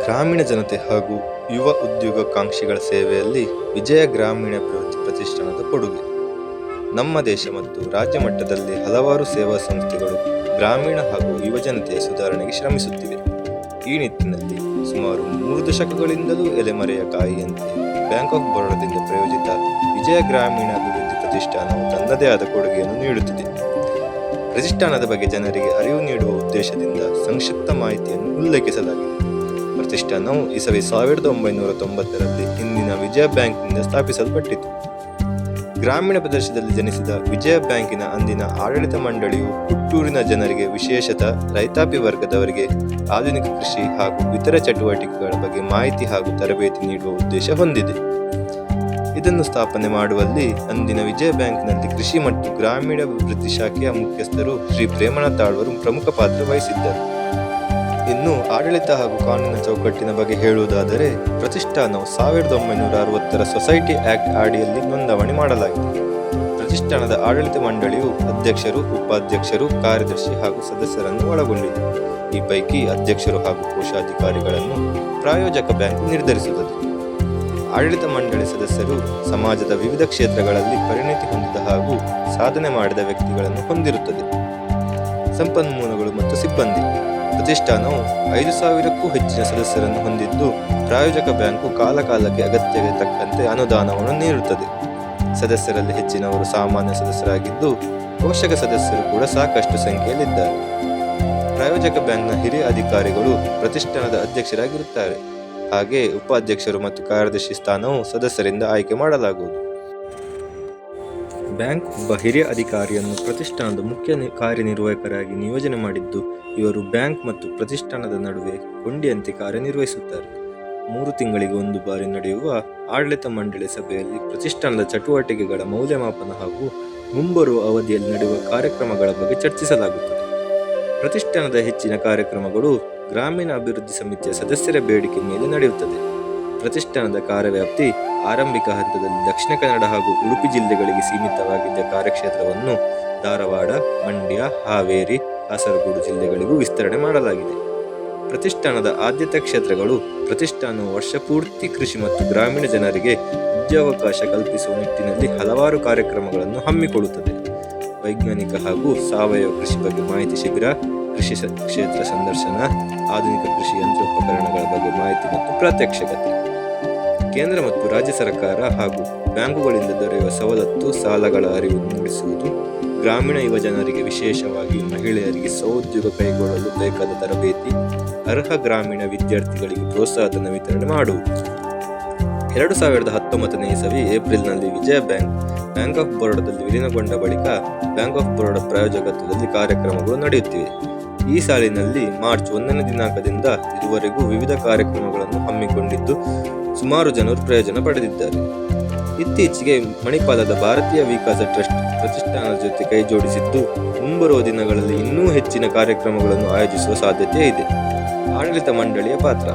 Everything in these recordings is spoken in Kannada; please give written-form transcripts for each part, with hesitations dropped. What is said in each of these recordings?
ಗ್ರಾಮೀಣ ಜನತೆ ಹಾಗೂ ಯುವ ಉದ್ಯೋಗಾಕಾಂಕ್ಷಿಗಳ ಸೇವೆಯಲ್ಲಿ ವಿಜಯ ಗ್ರಾಮೀಣಾಭಿವೃದ್ಧಿ ಪ್ರತಿಷ್ಠಾನದ ಕೊಡುಗೆ. ನಮ್ಮ ದೇಶ ಮತ್ತು ರಾಜ್ಯ ಮಟ್ಟದಲ್ಲಿ ಹಲವಾರು ಸೇವಾ ಸಂಸ್ಥೆಗಳು ಗ್ರಾಮೀಣ ಹಾಗೂ ಯುವಜನತೆಯ ಸುಧಾರಣೆಗೆ ಶ್ರಮಿಸುತ್ತಿವೆ. ಈ ನಿಟ್ಟಿನಲ್ಲಿ ಸುಮಾರು 3 ದಶಕಗಳಿಂದಲೂ ಎಲೆಮರೆಯ ಕಾಯಿಯಂತೆ ಬ್ಯಾಂಕ್ ಆಫ್ ಬರೋಡಾದಿಂದ ಪ್ರಾಯೋಜಿತ ವಿಜಯ ಗ್ರಾಮೀಣಾಭಿವೃದ್ಧಿ ಪ್ರತಿಷ್ಠಾನವು ತನ್ನದೇ ಆದ ಕೊಡುಗೆಯನ್ನು ನೀಡುತ್ತಿದೆ. ಪ್ರತಿಷ್ಠಾನದ ಬಗ್ಗೆ ಜನರಿಗೆ ಅರಿವು ನೀಡುವ ಉದ್ದೇಶದಿಂದ ಸಂಕ್ಷಿಪ್ತ ಮಾಹಿತಿಯನ್ನು ಉಲ್ಲೇಖಿಸಲಾಗಿದೆ. ಪ್ರತಿಷ್ಠಾನವು ಇಸವಿ 1990ರಲ್ಲಿ ಇಂದಿನ ವಿಜಯ ಬ್ಯಾಂಕ್ನಿಂದ ಸ್ಥಾಪಿಸಲ್ಪಟ್ಟಿತು. ಗ್ರಾಮೀಣ ಪ್ರದೇಶದಲ್ಲಿ ಜನಿಸಿದ ವಿಜಯ ಬ್ಯಾಂಕಿನ ಅಂದಿನ ಆಡಳಿತ ಮಂಡಳಿಯು ಹುಟ್ಟೂರಿನ ಜನರಿಗೆ, ವಿಶೇಷತಃ ರೈತಾಪಿ ವರ್ಗದವರಿಗೆ ಆಧುನಿಕ ಕೃಷಿ ಹಾಗೂ ಇತರ ಚಟುವಟಿಕೆಗಳ ಬಗ್ಗೆ ಮಾಹಿತಿ ಹಾಗೂ ತರಬೇತಿ ನೀಡುವ ಉದ್ದೇಶ ಹೊಂದಿದೆ. ಇದನ್ನು ಸ್ಥಾಪನೆ ಮಾಡುವಲ್ಲಿ ಅಂದಿನ ವಿಜಯ ಬ್ಯಾಂಕ್ನಲ್ಲಿ ಕೃಷಿ ಮತ್ತು ಗ್ರಾಮೀಣಾಭಿವೃದ್ಧಿ ಶಾಖೆಯ ಮುಖ್ಯಸ್ಥರು ಶ್ರೀ ಪ್ರೇಮನಾಥ್ ಆಳ್ವರು ಪ್ರಮುಖ ಪಾತ್ರ ವಹಿಸಿದ್ದರು. ಇನ್ನು ಆಡಳಿತ ಹಾಗೂ ಕಾನೂನಿನ ಚೌಕಟ್ಟಿನ ಬಗ್ಗೆ ಹೇಳುವುದಾದರೆ, ಪ್ರತಿಷ್ಠಾನವು 1960ರ ಸೊಸೈಟಿ ಆಕ್ಟ್ ಅಡಿಯಲ್ಲಿ ನೋಂದಣಿ ಮಾಡಲಾಗಿದೆ. ಪ್ರತಿಷ್ಠಾನದ ಆಡಳಿತ ಮಂಡಳಿಯು ಅಧ್ಯಕ್ಷರು, ಉಪಾಧ್ಯಕ್ಷರು, ಕಾರ್ಯದರ್ಶಿ ಹಾಗೂ ಸದಸ್ಯರನ್ನು ಒಳಗೊಂಡಿದೆ. ಈ ಪೈಕಿ ಅಧ್ಯಕ್ಷರು ಹಾಗೂ ಕೋಶಾಧಿಕಾರಿಗಳನ್ನು ಪ್ರಾಯೋಜಕ ಬ್ಯಾಂಕ್ ನಿರ್ಧರಿಸುತ್ತದೆ. ಆಡಳಿತ ಮಂಡಳಿ ಸದಸ್ಯರು ಸಮಾಜದ ವಿವಿಧ ಕ್ಷೇತ್ರಗಳಲ್ಲಿ ಪರಿಣಿತಿ ಹೊಂದಿದ ಹಾಗೂ ಸಾಧನೆ ಮಾಡಿದ ವ್ಯಕ್ತಿಗಳನ್ನು ಹೊಂದಿರುತ್ತದೆ. ಸಂಪನ್ಮೂಲಗಳು ಮತ್ತು ಸಿಬ್ಬಂದಿ. ಪ್ರತಿಷ್ಠಾನವು 5,000ಕ್ಕೂ ಹೆಚ್ಚಿನ ಸದಸ್ಯರನ್ನು ಹೊಂದಿದ್ದು, ಪ್ರಾಯೋಜಕ ಬ್ಯಾಂಕು ಕಾಲಕಾಲಕ್ಕೆ ಅಗತ್ಯಕ್ಕೆ ತಕ್ಕಂತೆ ಅನುದಾನವನ್ನು ನೀಡುತ್ತದೆ. ಸದಸ್ಯರಲ್ಲಿ ಹೆಚ್ಚಿನವರು ಸಾಮಾನ್ಯ ಸದಸ್ಯರಾಗಿದ್ದು, ಪೋಷಕ ಸದಸ್ಯರು ಕೂಡ ಸಾಕಷ್ಟು ಸಂಖ್ಯೆಯಲ್ಲಿದ್ದಾರೆ. ಪ್ರಾಯೋಜಕ ಬ್ಯಾಂಕ್ನ ಹಿರಿಯ ಅಧಿಕಾರಿಗಳು ಪ್ರತಿಷ್ಠಾನದ ಅಧ್ಯಕ್ಷರಾಗಿರುತ್ತಾರೆ. ಹಾಗೆ ಉಪಾಧ್ಯಕ್ಷರು ಮತ್ತು ಕಾರ್ಯದರ್ಶಿ ಸ್ಥಾನವು ಸದಸ್ಯರಿಂದ ಆಯ್ಕೆ ಮಾಡಲಾಗುವುದು. ಬ್ಯಾಂಕ್ ಒಬ್ಬ ಹಿರಿಯ ಅಧಿಕಾರಿಯನ್ನು ಪ್ರತಿಷ್ಠಾನದ ಮುಖ್ಯ ಕಾರ್ಯನಿರ್ವಾಹಕರಾಗಿ ನಿಯೋಜನೆ ಮಾಡಿದ್ದು, ಇವರು ಬ್ಯಾಂಕ್ ಮತ್ತು ಪ್ರತಿಷ್ಠಾನದ ನಡುವೆ ಕೊಂಡಿಯಂತೆ ಕಾರ್ಯನಿರ್ವಹಿಸುತ್ತಾರೆ. 3 ತಿಂಗಳಿಗೆ ಒಂದು ಬಾರಿ ನಡೆಯುವ ಆಡಳಿತ ಮಂಡಳಿ ಸಭೆಯಲ್ಲಿ ಪ್ರತಿಷ್ಠಾನದ ಚಟುವಟಿಕೆಗಳ ಮೌಲ್ಯಮಾಪನ ಹಾಗೂ ಮುಂಬರುವ ಅವಧಿಯಲ್ಲಿ ನಡೆಯುವ ಕಾರ್ಯಕ್ರಮಗಳ ಬಗ್ಗೆ ಚರ್ಚಿಸಲಾಗುತ್ತದೆ. ಪ್ರತಿಷ್ಠಾನದ ಹೆಚ್ಚಿನ ಕಾರ್ಯಕ್ರಮಗಳು ಗ್ರಾಮೀಣ ಅಭಿವೃದ್ಧಿ ಸಮಿತಿಯ ಸದಸ್ಯರ ಬೇಡಿಕೆ ಮೇಲೆ ನಡೆಯುತ್ತದೆ. ಪ್ರತಿಷ್ಠಾನದ ಕಾರ್ಯವ್ಯಾಪ್ತಿ ಆರಂಭಿಕ ಹಂತದಲ್ಲಿ ದಕ್ಷಿಣ ಕನ್ನಡ ಹಾಗೂ ಉಡುಪಿ ಜಿಲ್ಲೆಗಳಿಗೆ ಸೀಮಿತವಾಗಿದ್ದ ಕಾರ್ಯಕ್ಷೇತ್ರವನ್ನು ಧಾರವಾಡ, ಮಂಡ್ಯ, ಹಾವೇರಿ, ಕಾಸರಗೋಡು ಜಿಲ್ಲೆಗಳಿಗೂ ವಿಸ್ತರಣೆ ಮಾಡಲಾಗಿದೆ. ಪ್ರತಿಷ್ಠಾನದ ಆದ್ಯತಾ ಕ್ಷೇತ್ರಗಳು: ಪ್ರತಿಷ್ಠಾನವು ವರ್ಷಪೂರ್ತಿ ಕೃಷಿ ಮತ್ತು ಗ್ರಾಮೀಣ ಜನರಿಗೆ ಉದ್ಯೋಗಾವಕಾಶ ಕಲ್ಪಿಸುವ ನಿಟ್ಟಿನಲ್ಲಿ ಹಲವಾರು ಕಾರ್ಯಕ್ರಮಗಳನ್ನು ಹಮ್ಮಿಕೊಳ್ಳುತ್ತದೆ. ವೈಜ್ಞಾನಿಕ ಹಾಗೂ ಸಾವಯವ ಕೃಷಿ ಬಗ್ಗೆ ಮಾಹಿತಿ ಶಿಬಿರ, ಕೃಷಿ ಕ್ಷೇತ್ರ ಸಂದರ್ಶನ, ಆಧುನಿಕ ಕೃಷಿ ಯಂತ್ರೋಪಕರಣಗಳ ಬಗ್ಗೆ ಮಾಹಿತಿ ಮತ್ತು ಪ್ರಾತ್ಯಕ್ಷಿಕತೆ. ಕೇಂದ್ರ ಮತ್ತು ರಾಜ್ಯ ಸರ್ಕಾರ ಹಾಗೂ ಬ್ಯಾಂಕುಗಳಿಂದ ದೊರೆಯುವ ಸವಲತ್ತು, ಸಾಲಗಳ ಅರಿವು ಮೂಡಿಸುವುದು. ಗ್ರಾಮೀಣ ಯುವಜನರಿಗೆ, ವಿಶೇಷವಾಗಿ ಮಹಿಳೆಯರಿಗೆ ಸ್ವಉದ್ಯೋಗ ಕೈಗೊಳ್ಳಲು ಬೇಕಾದ ತರಬೇತಿ. ಅರ್ಹ ಗ್ರಾಮೀಣ ವಿದ್ಯಾರ್ಥಿಗಳಿಗೆ ಪ್ರೋತ್ಸಾಹಧನ ವಿತರಣೆ ಮಾಡುವುದು. 2019ನೇ ಇಸವಿ ಏಪ್ರಿಲ್ನಲ್ಲಿ ವಿಜಯ ಬ್ಯಾಂಕ್ ಆಫ್ ಬರೋಡಾದಲ್ಲಿ ವಿಲೀನಗೊಂಡ ಬಳಿಕ ಬ್ಯಾಂಕ್ ಆಫ್ ಬರೋಡಾ ಪ್ರಾಯೋಜಕತ್ವದಲ್ಲಿ ಕಾರ್ಯಕ್ರಮಗಳು ನಡೆಯುತ್ತಿವೆ. ಈ ಸಾಲಿನಲ್ಲಿ ಮಾರ್ಚ್ 1ನೇ ದಿನಾಂಕದಿಂದ ಇದುವರೆಗೂ ವಿವಿಧ ಕಾರ್ಯಕ್ರಮಗಳನ್ನು ಹಮ್ಮಿಕೊಂಡಿದ್ದು, ಸುಮಾರು ಜನರು ಪ್ರಯೋಜನ ಪಡೆದಿದ್ದಾರೆ. ಇತ್ತೀಚೆಗೆ ಮಣಿಪಾಲದ ಭಾರತೀಯ ವಿಕಾಸ ಟ್ರಸ್ಟ್ ಪ್ರತಿಷ್ಠಾನದ ಜೊತೆ ಕೈ ಜೋಡಿಸಿದ್ದು, ಮುಂಬರುವ ದಿನಗಳಲ್ಲಿ ಇನ್ನೂ ಹೆಚ್ಚಿನ ಕಾರ್ಯಕ್ರಮಗಳನ್ನು ಆಯೋಜಿಸುವ ಸಾಧ್ಯತೆ ಇದೆ. ಆಡಳಿತ ಮಂಡಳಿಯ ಪಾತ್ರ.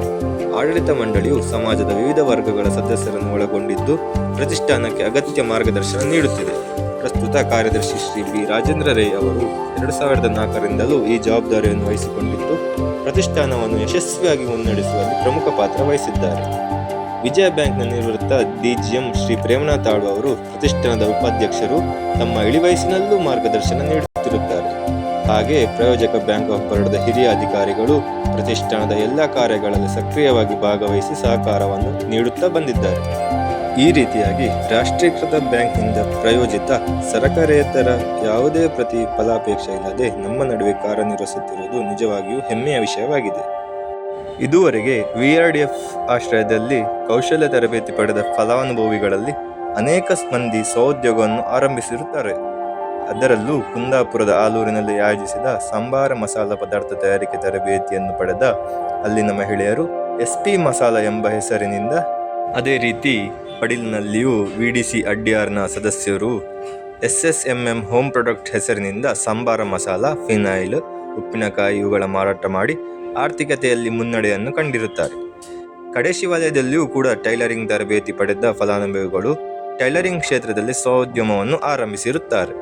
ಆಡಳಿತ ಮಂಡಳಿಯು ಸಮಾಜದ ವಿವಿಧ ವರ್ಗಗಳ ಸದಸ್ಯರನ್ನು ಒಳಗೊಂಡಿದ್ದು, ಪ್ರತಿಷ್ಠಾನಕ್ಕೆ ಅಗತ್ಯ ಮಾರ್ಗದರ್ಶನ ನೀಡುತ್ತಿದೆ. ಪ್ರಸ್ತುತ ಕಾರ್ಯದರ್ಶಿ ಶ್ರೀ ಬಿ. ರಾಜೇಂದ್ರ ರೈ ಅವರು 2004ರಿಂದಲೂ ಈ ಜವಾಬ್ದಾರಿಯನ್ನು ವಹಿಸಿಕೊಂಡಿದ್ದು, ಪ್ರತಿಷ್ಠಾನವನ್ನು ಯಶಸ್ವಿಯಾಗಿ ಮುನ್ನಡೆಸುವಲ್ಲಿ ಪ್ರಮುಖ ಪಾತ್ರ ವಹಿಸಿದ್ದಾರೆ. ವಿಜಯ ಬ್ಯಾಂಕ್ನ ನಿವೃತ್ತ ಡಿಜಿಎಂ ಶ್ರೀ ಪ್ರೇಮನಾಥ್ ಆಳ್ವ ಅವರು ಪ್ರತಿಷ್ಠಾನದ ಉಪಾಧ್ಯಕ್ಷರು. ತಮ್ಮ ಇಳಿವಯಸ್ಸಿನಲ್ಲೂ ಮಾರ್ಗದರ್ಶನ ನೀಡುತ್ತಿರುತ್ತಾರೆ. ಹಾಗೆ ಪ್ರಾಯೋಜಕ ಬ್ಯಾಂಕ್ ಆಫ್ ಬರೋಡಾದ ಹಿರಿಯ ಅಧಿಕಾರಿಗಳು ಪ್ರತಿಷ್ಠಾನದ ಎಲ್ಲ ಕಾರ್ಯಗಳಲ್ಲಿ ಸಕ್ರಿಯವಾಗಿ ಭಾಗವಹಿಸಿ ಸಹಕಾರವನ್ನು ನೀಡುತ್ತಾ ಬಂದಿದ್ದಾರೆ. ಈ ರೀತಿಯಾಗಿ ರಾಷ್ಟ್ರೀಕೃತ ಬ್ಯಾಂಕ್ನಿಂದ ಪ್ರಾಯೋಜಿತ ಸರಕಾರೇತರ ಯಾವುದೇ ಪ್ರತಿಫಲಾಪೇಕ್ಷೆ ಇಲ್ಲದೆ ನಮ್ಮ ನಡುವೆ ಕಾರ್ಯನಿರ್ವಹಿಸುತ್ತಿರುವುದು ನಿಜವಾಗಿಯೂ ಹೆಮ್ಮೆಯ ವಿಷಯವಾಗಿದೆ. ಇದುವರೆಗೆ VRDF ಆಶ್ರಯದಲ್ಲಿ ಕೌಶಲ್ಯ ತರಬೇತಿ ಪಡೆದ ಫಲಾನುಭವಿಗಳಲ್ಲಿ ಅನೇಕ ಮಂದಿ ಸ್ವಉದ್ಯೋಗವನ್ನು ಆರಂಭಿಸಿರುತ್ತಾರೆ. ಅದರಲ್ಲೂ ಕುಂದಾಪುರದ ಆಲೂರಿನಲ್ಲಿ ಆಯೋಜಿಸಿದ ಸಂಬಾರ ಮಸಾಲ ಪದಾರ್ಥ ತಯಾರಿಕೆ ತರಬೇತಿಯನ್ನು ಪಡೆದ ಅಲ್ಲಿನ ಮಹಿಳೆಯರು SP ಮಸಾಲ ಎಂಬ ಹೆಸರಿನಿಂದ, ಅದೇ ರೀತಿ ಪಡಿಲ್ನಲ್ಲಿಯೂ VDC ಅಡ್ಯಾರ್ನ ಸದಸ್ಯರು SSMM ಹೋಮ್ ಪ್ರಾಡಕ್ಟ್ ಹೆಸರಿನಿಂದ ಸಂಬಾರ ಮಸಾಲ, ಫಿನೈಲ್, ಉಪ್ಪಿನಕಾಯಿ ಇವುಗಳ ಮಾರಾಟ ಮಾಡಿ ಆರ್ಥಿಕತೆಯಲ್ಲಿ ಮುನ್ನಡೆಯನ್ನು ಕಂಡಿರುತ್ತಾರೆ. ಕಡೇಶಿ ವಲಯದಲ್ಲಿಯೂ ಕೂಡ ಟೈಲರಿಂಗ್ ತರಬೇತಿ ಪಡೆದ ಫಲಾನುಭವಿಗಳು ಟೈಲರಿಂಗ್ ಕ್ಷೇತ್ರದಲ್ಲಿ ಸ್ವಉದ್ಯಮವನ್ನು ಆರಂಭಿಸಿರುತ್ತಾರೆ.